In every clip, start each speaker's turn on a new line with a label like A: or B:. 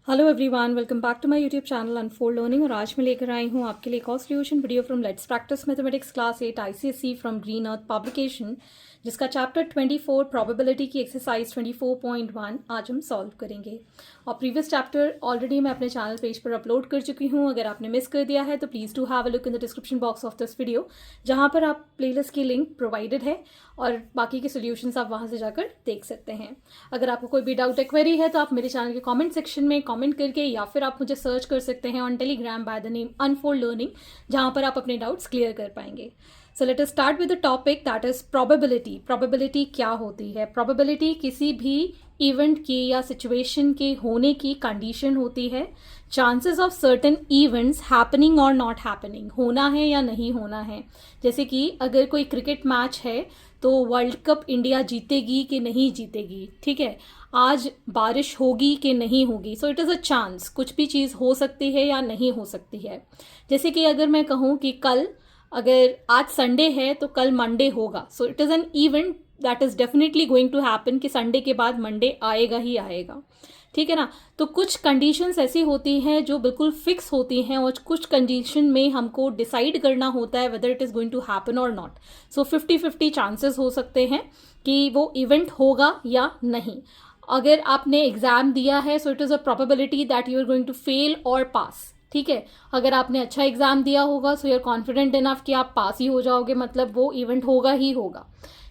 A: Hello everyone, welcome back to my YouTube channel Unfold Learning. और आज मैं लेकर आई हूँ आपके लिए एक और solution video from let's practice mathematics class 8 ICSE from green earth publication, जिसका चैप्टर 24 प्रोबेबिलिटी की एक्सरसाइज 24.1 आज हम सॉल्व करेंगे। और प्रीवियस चैप्टर ऑलरेडी मैं अपने चैनल पेज पर अपलोड कर चुकी हूँ। अगर आपने मिस कर दिया है तो please do have a look in the description box of this video, जहाँ पर आप प्लेलिस्ट की लिंक प्रोवाइडेड है और बाकी के सोल्यूशंस आप वहाँ से जाकर देख सकते हैं। अगर आपको कोई भी डाउट या क्वेरी है तो आप मेरे चैनल के कमेंट सेक्शन में कमेंट करके या फिर आप मुझे सर्च कर सकते हैं on Telegram by the name Unfold learning, जहाँ पर आप अपने डाउट्स क्लियर कर पाएंगे। So let us start with the topic that is probability. Probability क्या होती है? प्रोबेबिलिटी किसी भी इवेंट की या सिचुएशन के होने की कंडीशन होती है। Chances of certain events happening और नॉट हैपनिंग, होना है या नहीं होना है। जैसे कि अगर कोई क्रिकेट मैच है तो वर्ल्ड कप इंडिया जीतेगी कि नहीं जीतेगी, ठीक है। आज बारिश होगी कि नहीं होगी, सो इट इज़ अ चांस, कुछ भी चीज़ हो सकती है या नहीं हो सकती है। जैसे कि अगर मैं कहूँ कि कल, अगर आज संडे है तो कल मंडे होगा, so it is an event that is definitely going to happen कि संडे के बाद मंडे आएगा ही आएगा, ठीक है ना। तो कुछ कंडीशंस ऐसी होती हैं जो बिल्कुल फिक्स होती हैं और कुछ कंडीशन में हमको डिसाइड करना होता है whether it is going to happen और नॉट। सो 50-50 चांसेस हो सकते हैं कि वो इवेंट होगा या नहीं। अगर आपने एग्ज़ाम दिया है so it is a probability that you are going to fail और पास, ठीक है। अगर आपने अच्छा एग्ज़ाम दिया होगा so you are confident enough कि आप पास ही हो जाओगे, मतलब वो इवेंट होगा ही होगा,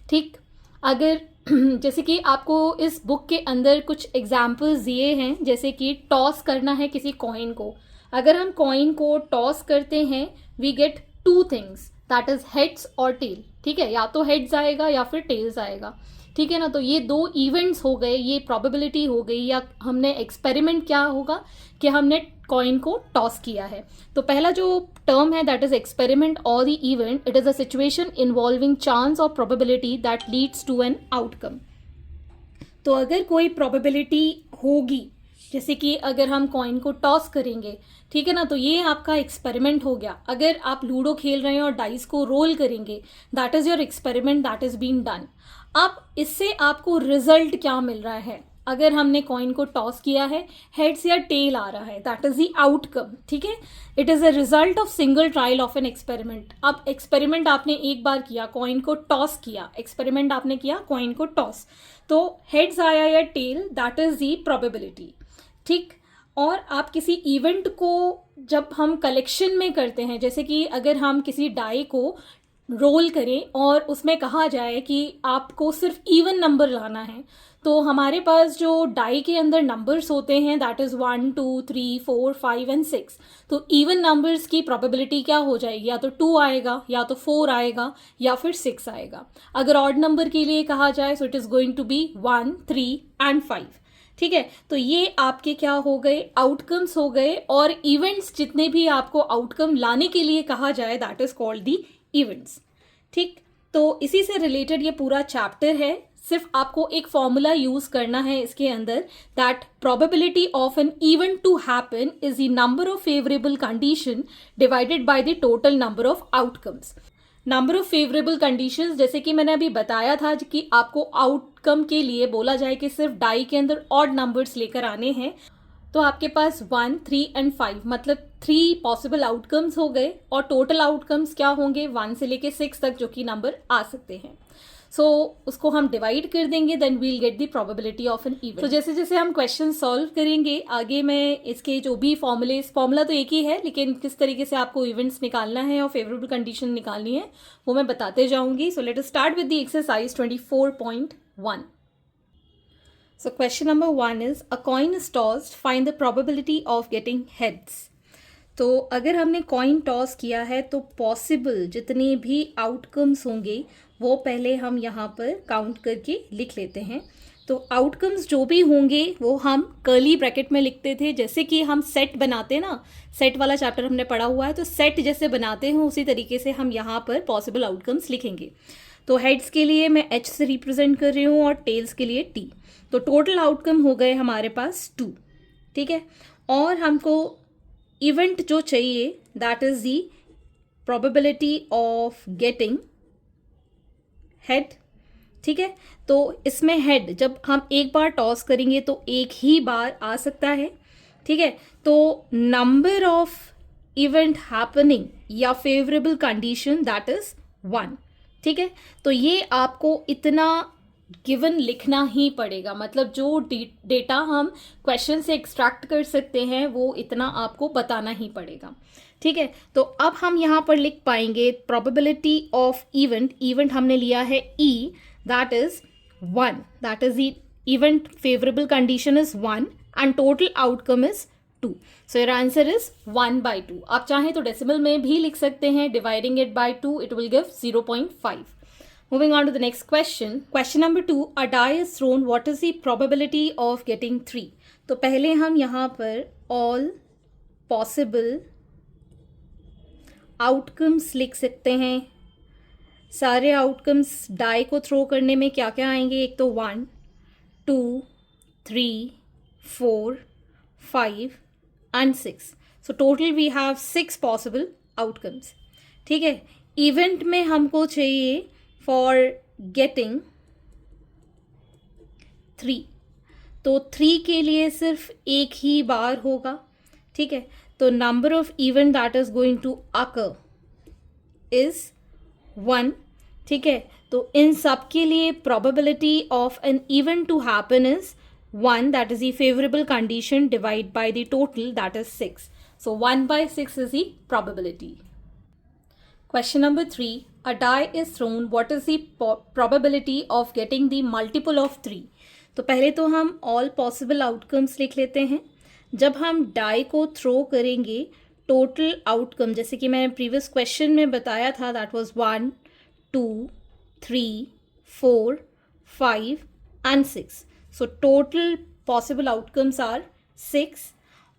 A: ठीक। अगर जैसे कि आपको इस बुक के अंदर कुछ एग्जाम्पल्स दिए हैं, जैसे कि टॉस करना है किसी कॉइन को। अगर हम कॉइन को टॉस करते हैं we get two things, that is heads और टेल, ठीक है। या तो हेड्स आएगा या फिर टेल्स आएगा, ठीक है ना। तो ये दो इवेंट्स हो गए, ये प्रोबेबिलिटी हो गई। या हमने एक्सपेरिमेंट क्या होगा कि हमने कॉइन को टॉस किया है। तो पहला जो टर्म है दैट इज एक्सपेरिमेंट और the event, it is a situation involving chance और probability that leads to an outcome. तो अगर कोई प्रोबेबिलिटी होगी, जैसे कि अगर हम कॉइन को टॉस करेंगे, ठीक है ना, तो ये आपका एक्सपेरिमेंट हो गया। अगर आप लूडो खेल रहे हैं और डाइस को रोल करेंगे, that is your experiment that is been done. अब इससे आपको रिजल्ट क्या मिल रहा है? अगर हमने कॉइन को टॉस किया है, हेड्स या टेल आ रहा है, दैट इज द आउटकम, ठीक है। It is a result of single trial of an experiment. अब एक्सपेरिमेंट आपने एक बार किया, कॉइन को टॉस किया, एक्सपेरिमेंट आपने किया कॉइन को टॉस, तो हेड्स आया या tail, that is the probability, ठीक। और आप किसी इवेंट को जब हम कलेक्शन में करते हैं, जैसे कि अगर हम किसी डाई को रोल करें और उसमें कहा जाए कि आपको सिर्फ इवन नंबर लाना है, तो हमारे पास जो डाई के अंदर नंबर्स होते हैं दैट इज़ 1 2 3 4 5 एंड 6। तो इवन नंबर्स की प्रोबेबिलिटी क्या हो जाएगी? या तो 2 आएगा, या तो 4 आएगा, या फिर 6 आएगा। अगर ऑड नंबर के लिए कहा जाए so it is going to be 1 3 and 5, ठीक है। तो ये आपके क्या हो गए? आउटकम्स हो गए। और इवेंट्स जितने भी आपको आउटकम लाने के लिए कहा जाए that is called the events, ठीक। तो इसी से रिलेटेड ये पूरा चैप्टर है। सिर्फ आपको एक फॉर्मूला यूज करना है इसके अंदर, that probability of an event to happen is the number of favourable condition divided by the total number of outcomes. Number of favourable conditions, जैसे कि मैंने अभी बताया था कि आपको आउटकम के लिए बोला जाए कि सिर्फ डाई के अंदर ऑड नंबर्स लेकर आने हैं, तो आपके पास 1 3 एंड 5, मतलब 3 पॉसिबल आउटकम्स हो गए। और टोटल आउटकम्स क्या होंगे? 1 से लेके 6 तक जो कि नंबर आ सकते हैं। सो उसको हम डिवाइड कर देंगे, then we'll get the probability of an event. तो जैसे जैसे हम क्वेश्चन सॉल्व करेंगे आगे, मैं इसके जो भी फॉर्मूला तो एक ही है, लेकिन किस तरीके से आपको इवेंट्स निकालना है और फेवरेबल कंडीशन निकालनी है वो मैं बताते जाऊंगी। So let us start with the exercise 24.1। So question number 1 is a coin is tossed, find the probability of getting heads. तो अगर हमने कॉइन टॉस किया है तो पॉसिबल जितने भी आउटकम्स होंगे वो पहले हम यहाँ पर काउंट करके लिख लेते हैं। तो आउटकम्स जो भी होंगे वो हम कर्ली ब्रैकेट में लिखते थे, जैसे कि हम सेट बनाते ना, सेट वाला चैप्टर हमने पढ़ा हुआ है, तो सेट जैसे बनाते हैं उसी तरीके से हम यहाँ पर पॉसिबल आउटकम्स लिखेंगे। तो हेड्स के लिए मैं H से रिप्रेजेंट कर रही हूँ और टेल्स के लिए T। तो टोटल आउटकम हो गए हमारे पास 2, ठीक है। और हमको इवेंट जो चाहिए that is the probability of getting head, ठीक है। तो इसमें हेड जब हम एक बार टॉस करेंगे तो एक ही बार आ सकता है, ठीक है, तो नंबर ऑफ इवेंट हैपनिंग या फेवरेबल कंडीशन दैट इज 1। ठीक है, तो ये आपको इतना गिवन लिखना ही पड़ेगा, मतलब जो डेटा हम क्वेश्चन से एक्सट्रैक्ट कर सकते हैं वो इतना आपको बताना ही पड़ेगा। ठीक है, तो अब हम यहाँ पर लिख पाएंगे प्रोबेबिलिटी ऑफ इवेंट हमने लिया है E, that is 1, that is the event favourable condition is 1 and total outcome is 2। So your answer is 1/2। आप चाहें तो डेसिमल में भी लिख सकते हैं, dividing it by 2 it will give 0.5। Moving on to the next question. Question number 2. A die is thrown. What is the probability of getting 3? तो पहले हम यहाँ पर all possible outcomes लिख सकते हैं। सारे outcomes die को थ्रो करने में क्या क्या आएंगे? एक तो 1, 2, 3, 4, 5 and 6. So total we have 6 possible outcomes. ठीक है, इवेंट में हमको चाहिए फॉर गेटिंग 3, तो 3 के लिए सिर्फ एक ही बार होगा। ठीक है, तो number of event that is going to occur is 1। ठीक है, तो इन सब के लिए probability of an event to happen is 1, that is the favourable condition divide by the total that is 6। So 1/6 is the probability. Question number 3. A die is thrown. What is the probability of getting the multiple of 3? तो पहले तो हम all possible outcomes लिख लेते हैं। जब हम die को थ्रो करेंगे टोटल आउटकम, जैसे कि मैंने प्रीवियस क्वेश्चन में बताया था, that was 1, 2, 3, 4, 5 and 6। So total possible outcomes are 6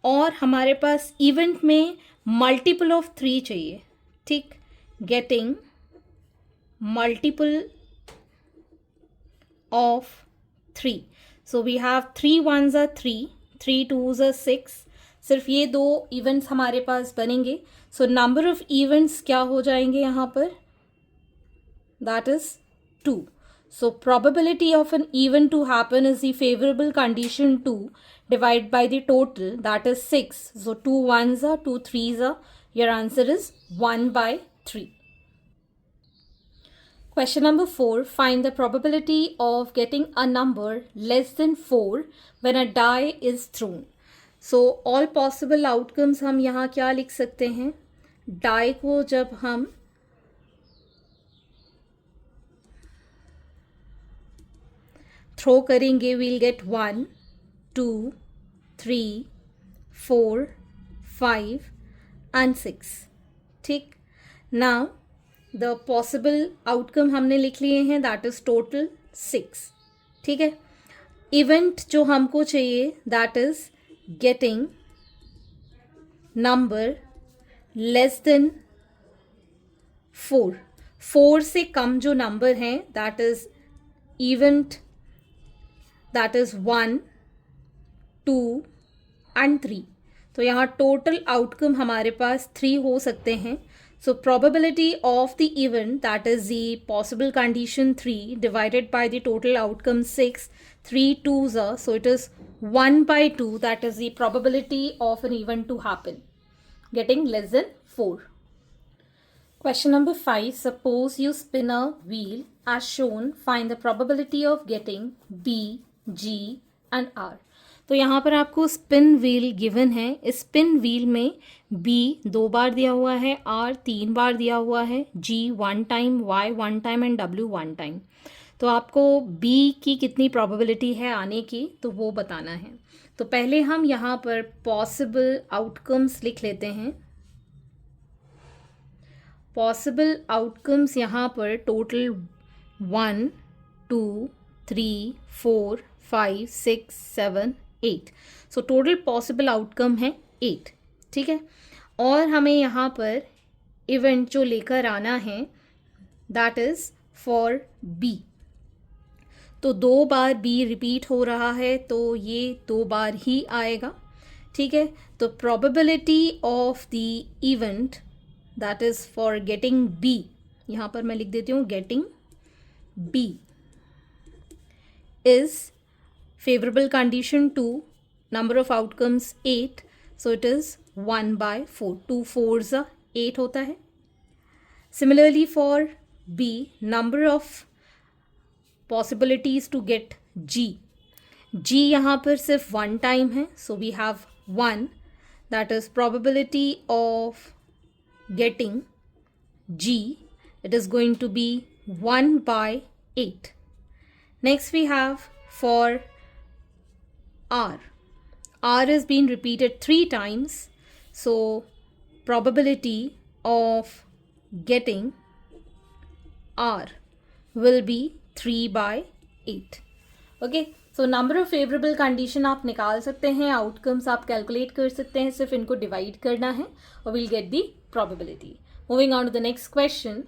A: और हमारे पास इवेंट में मल्टीपल ऑफ 3 चाहिए। ठीक, getting multiple of 3. So we have 3 1s are 3, 3 2s are 6. सिर्फ ये दो इवेंट्स हमारे पास बनेंगे। सो नंबर ऑफ इवेंट्स क्या हो जाएंगे यहाँ पर? That is 2. So probability of an event to happen is the favorable condition 2 divided by the total, that is 6. So 2 1s are, 2 3s are. Your answer is 1/3. Question number 4. Find the probability of getting a number less than 4 when a die is thrown. So all possible outcomes हम यहाँ क्या लिख सकते हैं? die को जब हम throw करेंगे we'll get 1, 2, 3, 4, 5 and 6. ठीक, now the possible outcome हमने लिख लिए हैं, that is total 6. ठीक है, इवेंट जो हमको चाहिए that is getting number less than 4. 4 से कम जो नंबर हैं that is event that is 1, 2 and 3. तो यहाँ टोटल आउटकम हमारे पास 3 हो सकते हैं। सो probability of the event that is the possible condition 3 divided by the total outcome 6, 3 2s are, so it is 1/2, that is the probability of an event to happen getting less than 4. Question number 5. Suppose you spin a wheel as shown. Find the probability of getting B, G and R. तो यहाँ पर आपको spin wheel given है। इस spin wheel में B 2 बार दिया हुआ है, R 3 बार दिया हुआ है, G 1 time, Y 1 time and W 1 time. तो आपको B की कितनी प्रोबेबिलिटी है आने की, तो वो बताना है। तो पहले हम यहाँ पर पॉसिबल आउटकम्स लिख लेते हैं। पॉसिबल आउटकम्स यहाँ पर टोटल 1, 2, 3, 4, 5, 6, 7, 8। सो टोटल पॉसिबल आउटकम है 8। ठीक है, और हमें यहाँ पर इवेंट जो लेकर आना है दैट इज फॉर B। तो 2 बार B रिपीट हो रहा है, तो ये 2 बार ही आएगा। ठीक है, तो probability of the event that is for getting B, यहाँ पर मैं लिख देती हूँ getting B is favourable condition 2 number of outcomes 8, so it is 1/4. 2 4s are 8 होता है. Similarly for B, number of possibilities to get G. G यहाँ पर सिर्फ 1 टाइम है, so we have 1, that is probability of getting G, it is going to be 1/8. Next we have for R. R is being repeated 3 times, so probability of getting R will be 3/8. Okay, so number of favorable condition आप निकाल सकते हैं, outcomes आप calculate कर सकते हैं, सिर्फ इनको divide करना है और we'll get the probability. Moving on to the next question.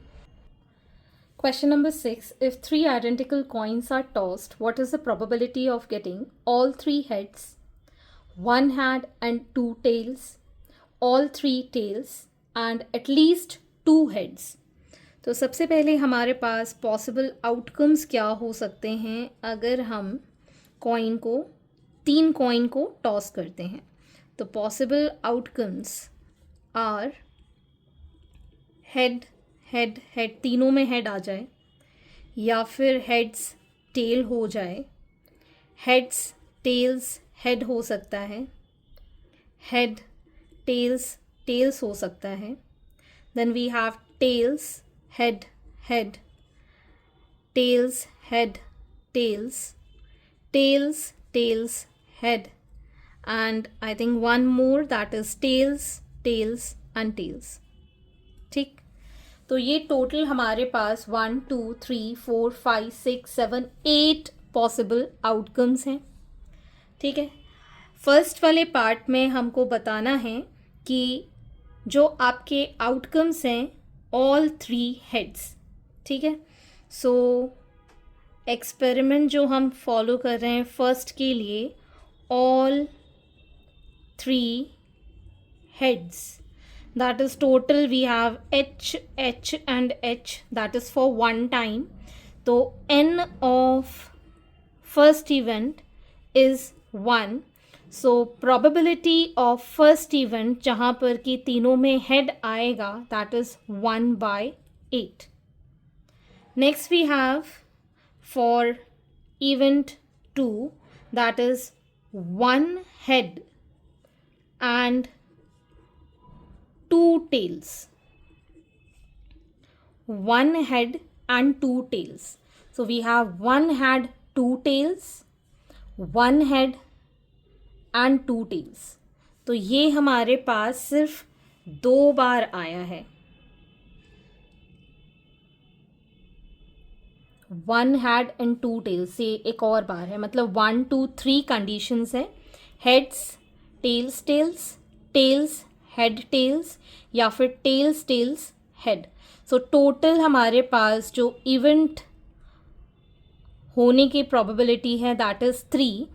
A: Question number 6. If 3 identical coins are tossed, what is the probability of getting all 3 heads, 1 head and 2 tails, all 3 tails and at least 2 heads? तो सबसे पहले हमारे पास possible outcomes क्या हो सकते हैं अगर हम तीन कॉइन को टॉस करते हैं. तो possible outcomes are head head head, तीनों में हेड आ जाए, या फिर हेड्स टेल हो जाए. हेड्स टेल्स हेड हो सकता है, हेड टेल्स टेल्स हो सकता है. Then we have tails head head, tails head tails, tails tails head, and I think one more, that is tails tails and tails. ठीक, तो ये टोटल हमारे पास 1 2 3 4 5 6 7 8 पॉसिबल आउटकम्स हैं. ठीक है, फर्स्ट वाले पार्ट में हमको बताना है कि जो आपके आउटकम्स हैं ऑल 3 हेड्स. ठीक है, सो एक्सपेरिमेंट जो हम फॉलो कर रहे हैं फर्स्ट के लिए, all 3 heads, that is total we have H H and H, that is for 1 time. तो n of first event is 1, so probability of first event जहाँ पर कि तीनों में head आएगा, that is 1/8. Next we have for event 2, that is 1 head and 2 tails. 1 head and 2 tails. So we have 1 head, 2 tails, 1 head and 2 tails. तो ये हमारे पास सिर्फ 2 बार आया है. 1 head and 2 tails, ये एक और बार है, मतलब 1 2 3 कंडीशंस है. Heads tails tails, tails head tails, या फिर tails tails head. So total हमारे पास जो इवेंट होने की प्रोबेबिलिटी है that is 3.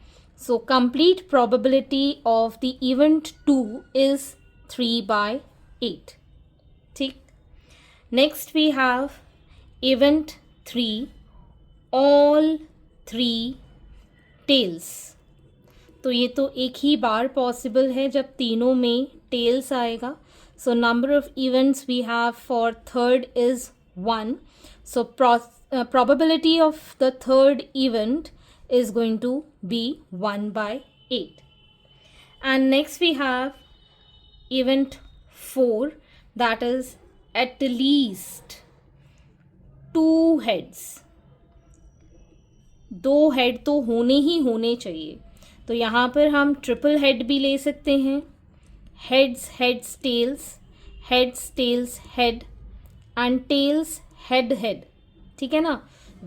A: So complete probability of the event 2 is 3/8. ठीक, next we have event 3, all 3 tails. तो ये तो एक ही बार पॉसिबल है जब तीनों में टेल्स आएगा. So number of events we have for third is 1. So probability of the third event is going to be 1/8. And next we have event 4, that is at least 2 heads. 2 head तो होने ही होने चाहिए. तो यहाँ पर हम triple head भी ले सकते हैं, heads heads tails, heads tails head and tails head head. ठीक है ना,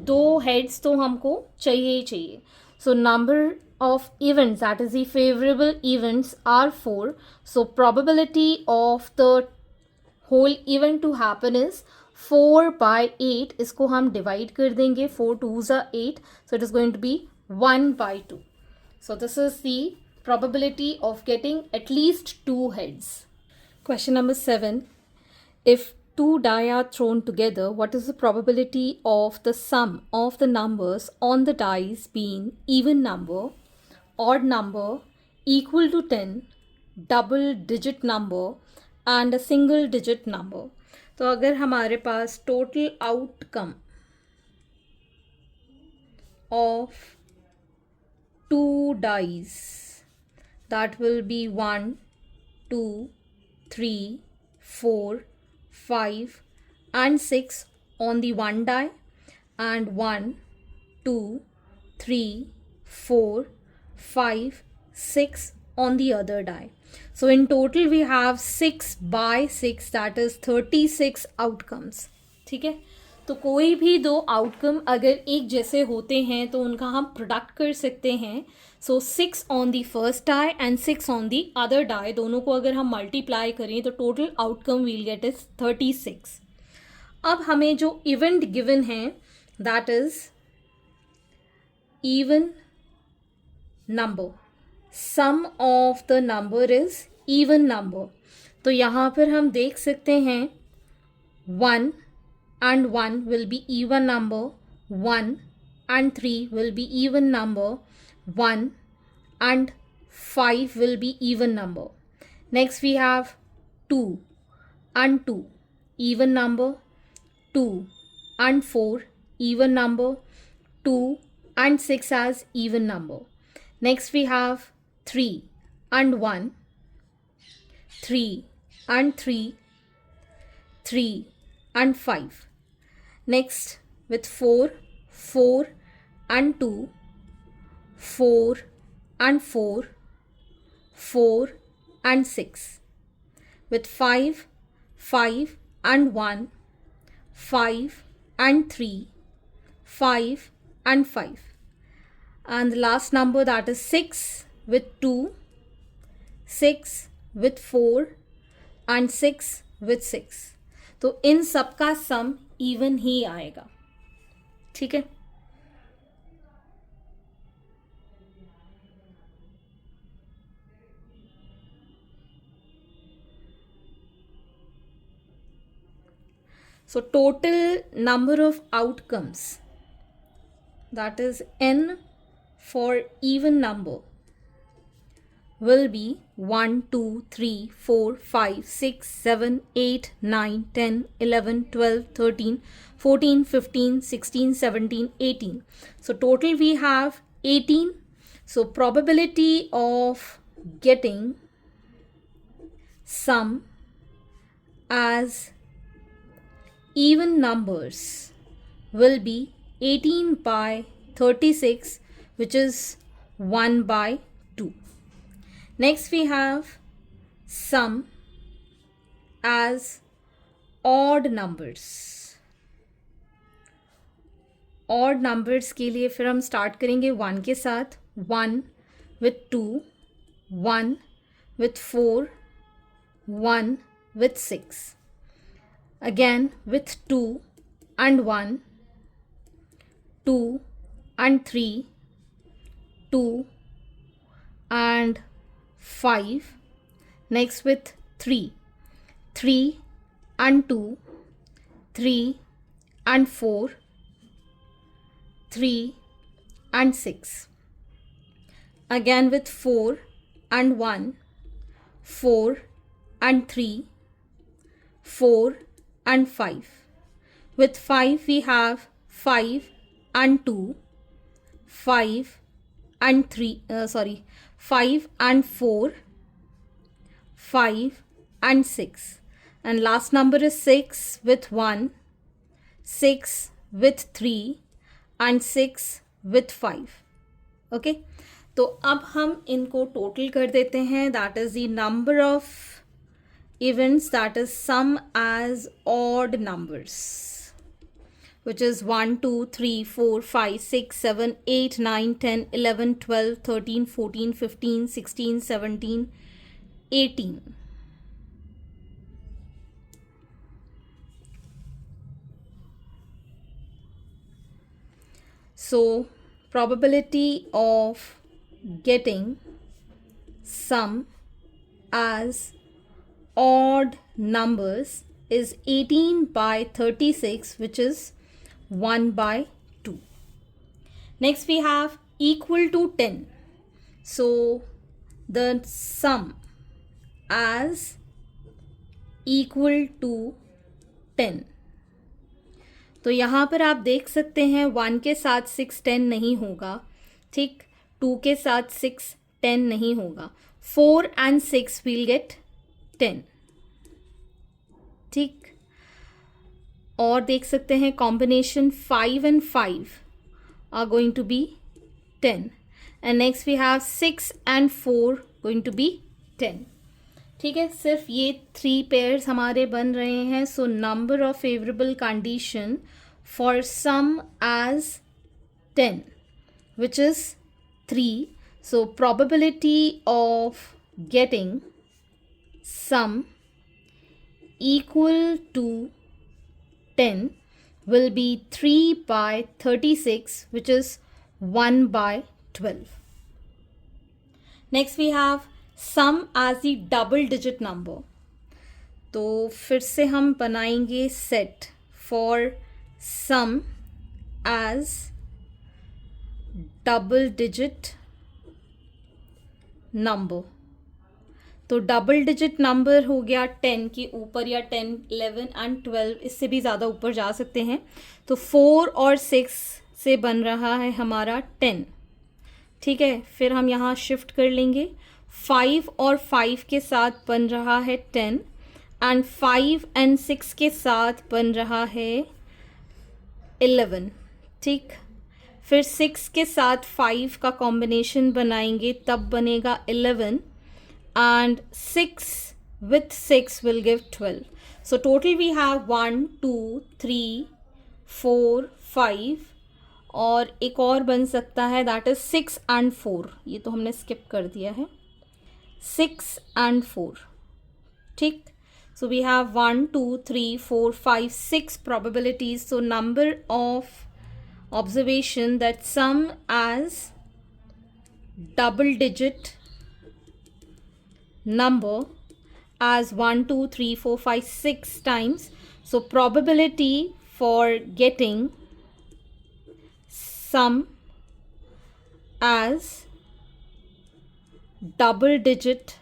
A: 2 हेड्स तो हमको चाहिए ही चाहिए. So number of events, that is the favourable events, are 4. So probability of the whole event to happen is 4/8. इसको हम डिवाइड कर देंगे, 4 2s are 8, so it is going to be 1/2. So this is the probability of getting at least 2 heads. Question number 7. If 2 die are thrown together, what is the probability of the sum of the numbers on the dice being even number, odd number, equal to 10, double digit number and a single digit number. तो अगर हमारे पास total outcome of 2 dice, that will be 1, 2, 3, 4, 5 and 6 on the one die, and 1, 2, 3, 4, 5, 6 on the other die. So in total we have 6 by 6, that is 36 outcomes. ठीक है, तो कोई भी दो outcome अगर एक जैसे होते हैं तो उनका हम प्रोडक्ट कर सकते हैं. So 6 on the first die and 6 on the other die, दोनों को अगर हम मल्टीप्लाई करें तो total outcome we'll get is 36. अब हमें जो इवेंट गिवन है that is even number. Sum of the number is even number. तो यहाँ पर हम देख सकते हैं 1 and 1 will be even number, 1 and 3 will be even number, 1 and 5 will be even number. Next we have 2 and 2 even number, 2 and 4 even number, 2 and 6 as even number. Next we have 3 and 1, 3 and 3, 3 and 5. Next with 4, 4 and 2, 4 and 4, 4 and 6. With 5, 5 and 1, 5 and 3, 5 and 5. And the last number that is 6 with 2, 6 with 4 and 6 with 6. तो इन सब का सम even he आएगा. ठीक है, so total number of outcomes, that is n for even number, will be 1, 2, 3, 4, 5, 6, 7, 8, 9, 10, 11, 12, 13, 14, 15, 16, 17, 18. So total we have 18. So probability of getting sum as even numbers will be 18 by 36, which is 1 by 2. Next we have sum as odd numbers. Odd numbers के लिए फिर हम start करेंगे 1 के साथ. 1 with 2, 1 with 4, 1 with 6. Again with 2 and 1, 2 and 3, 2 and 5. Next with 3, 3 and 2, 3 and 4, 3 and 6. Again with 4 and 1, 4 and 3, 4 and 5. With 5 we have 5 and 2, 5 and 5 and 4, 5 and 6. And last number is 6 with 1, 6 with 3 and 6 with 5. Okay, तो अब हम इनको total कर देते हैं. That is the number of events that is sum as odd numbers, which is 1, 2, 3, 4, 5, 6, 7, 8, 9, 10, 11, 12, 13, 14, 15, 16, 17, 18. So probability of getting sum as odd numbers is 18 by 36, which is 1 by 2. Next we have equal to 10. So the sum as equal to 10. तो यहाँ पर आप देख सकते हैं 1 के साथ 6 10 नहीं होगा, ठीक. 2 के साथ 6 10 नहीं होगा. 4 and 6 we'll get 10, ठीक. और देख सकते हैं combination 5 and 5 are going to be 10, and next we have 6 and 4 going to be 10. ठीक है, सिर्फ ये 3 पेयर्स हमारे बन रहे हैं. So number of favourable condition for sum as 10 which is 3. So probability of getting sum equal to 10 will be 3 by 36, which is 1 by 12. Next we have sum as the double digit number. तो फिर से हम बनाएंगे set for sum as double digit number. तो double digit number हो गया 10 के ऊपर, या 10 11 एंड 12, इससे भी ज़्यादा ऊपर जा सकते हैं. तो 4 और 6 से बन रहा है हमारा 10, ठीक है. फिर हम यहाँ शिफ्ट कर लेंगे. 5 और 5 के साथ बन रहा है 10, एंड 5 एंड 6 के साथ बन रहा है 11, ठीक. फिर 6 के साथ 5 का कॉम्बिनेशन बनाएंगे, तब बनेगा 11, and 6 with 6 will give 12. So total we have 1 2 3 4 5, और एक और बन सकता है दैट इज 6 and 4. ये तो हमने स्किप कर दिया है. 6 and 4, ठीक. So we have 1 2 3 4 5 6 probabilities. So number of observation that sum as double digit number as 1 2 3 4 5 6 times. So probability for getting sum as double digit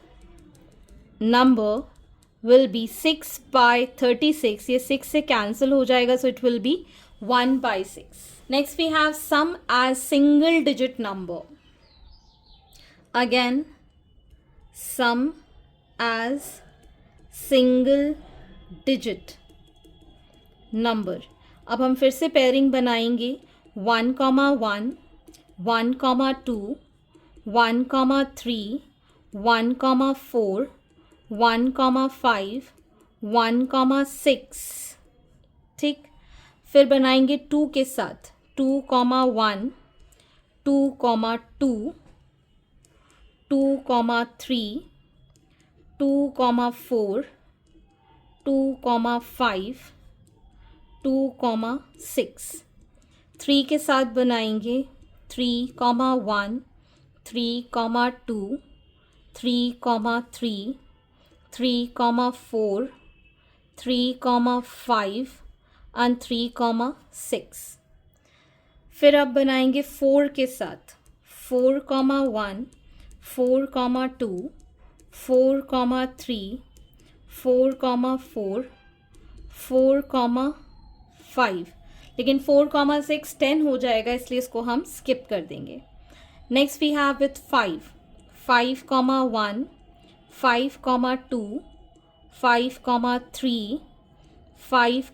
A: number will be 6 by 36. ये 6 से cancel हो जाएगा, so it will be 1 by 6. Next we have sum as single digit number. Again, sum as single digit number. अब हम फिर से pairing बनाएंगे. 1, 1, 1, 2, 1, 3, 1, 4, 1, 5, 1, 6, ठीक. फिर बनाएंगे 2 के साथ. 2, 1, 2, 2, 2, 3, 2, 4, 2, 5, 2, 6. 3 के साथ बनाएंगे 3, 1, 3, 2, 3, 3, 3, 4, 3, 5 and 3, 6. फिर अब बनाएंगे 4 के साथ. 4, 1, 4, 2, 4, 3, 4, 4, 4, 5. लेकिन 4, 6 10 हो जाएगा, इसलिए इसको हम स्किप कर देंगे. Next we have with 5. 5, 1, 5, 2, 5, 3, 5,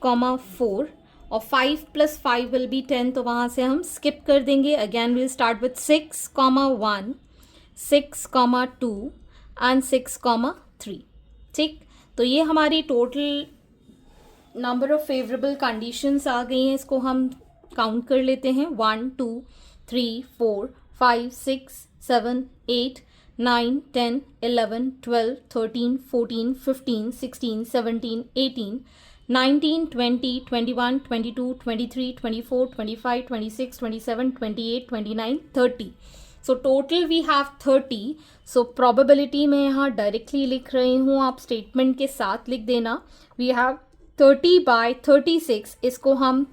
A: 4, और 5 + 5 विल बी 10, तो वहाँ से हम स्किप कर देंगे. Again will start with 6, 1, 6, 2 and 6, 3, ठीक. तो ये हमारी total number of favourable conditions आ गई हैं. इसको हम काउंट कर लेते हैं. 1 2 3 4 5 6 7 8 9 10 11 12 13 14 15 16 17 18 19 20 21 22 23 24 25 26 27 28 29 30. So total we have 30. So probability मैं यहाँ डायरेक्टली लिख रही हूँ, आप स्टेटमेंट के साथ लिख देना. We have 30 by 36. इसको हम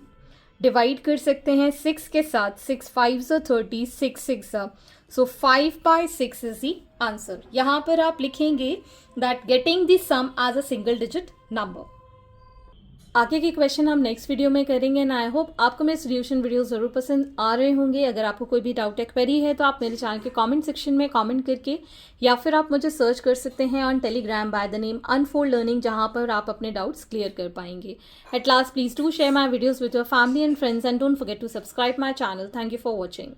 A: डिवाइड कर सकते हैं 6 के साथ. 6 5 30, 6 6. So 5/6 is the answer. यहाँ पर आप लिखेंगे that getting the sum as a single digit number. आगे के क्वेश्चन हम नेक्स्ट वीडियो में करेंगे एंड आई होप आपको मेरे सोल्यूशन वीडियो ज़रूर पसंद आ रहे होंगे. अगर आपको कोई भी डाउट या क्वेरी है तो आप मेरे चैनल के कमेंट सेक्शन में कमेंट करके या फिर आप मुझे सर्च कर सकते हैं on Telegram by the name Unfold Learning, जहां पर आप अपने डाउट्स क्लियर कर पाएंगे. At last please do share my videos with your family and friends and don't forget to subscribe my channel. Thank you for watching.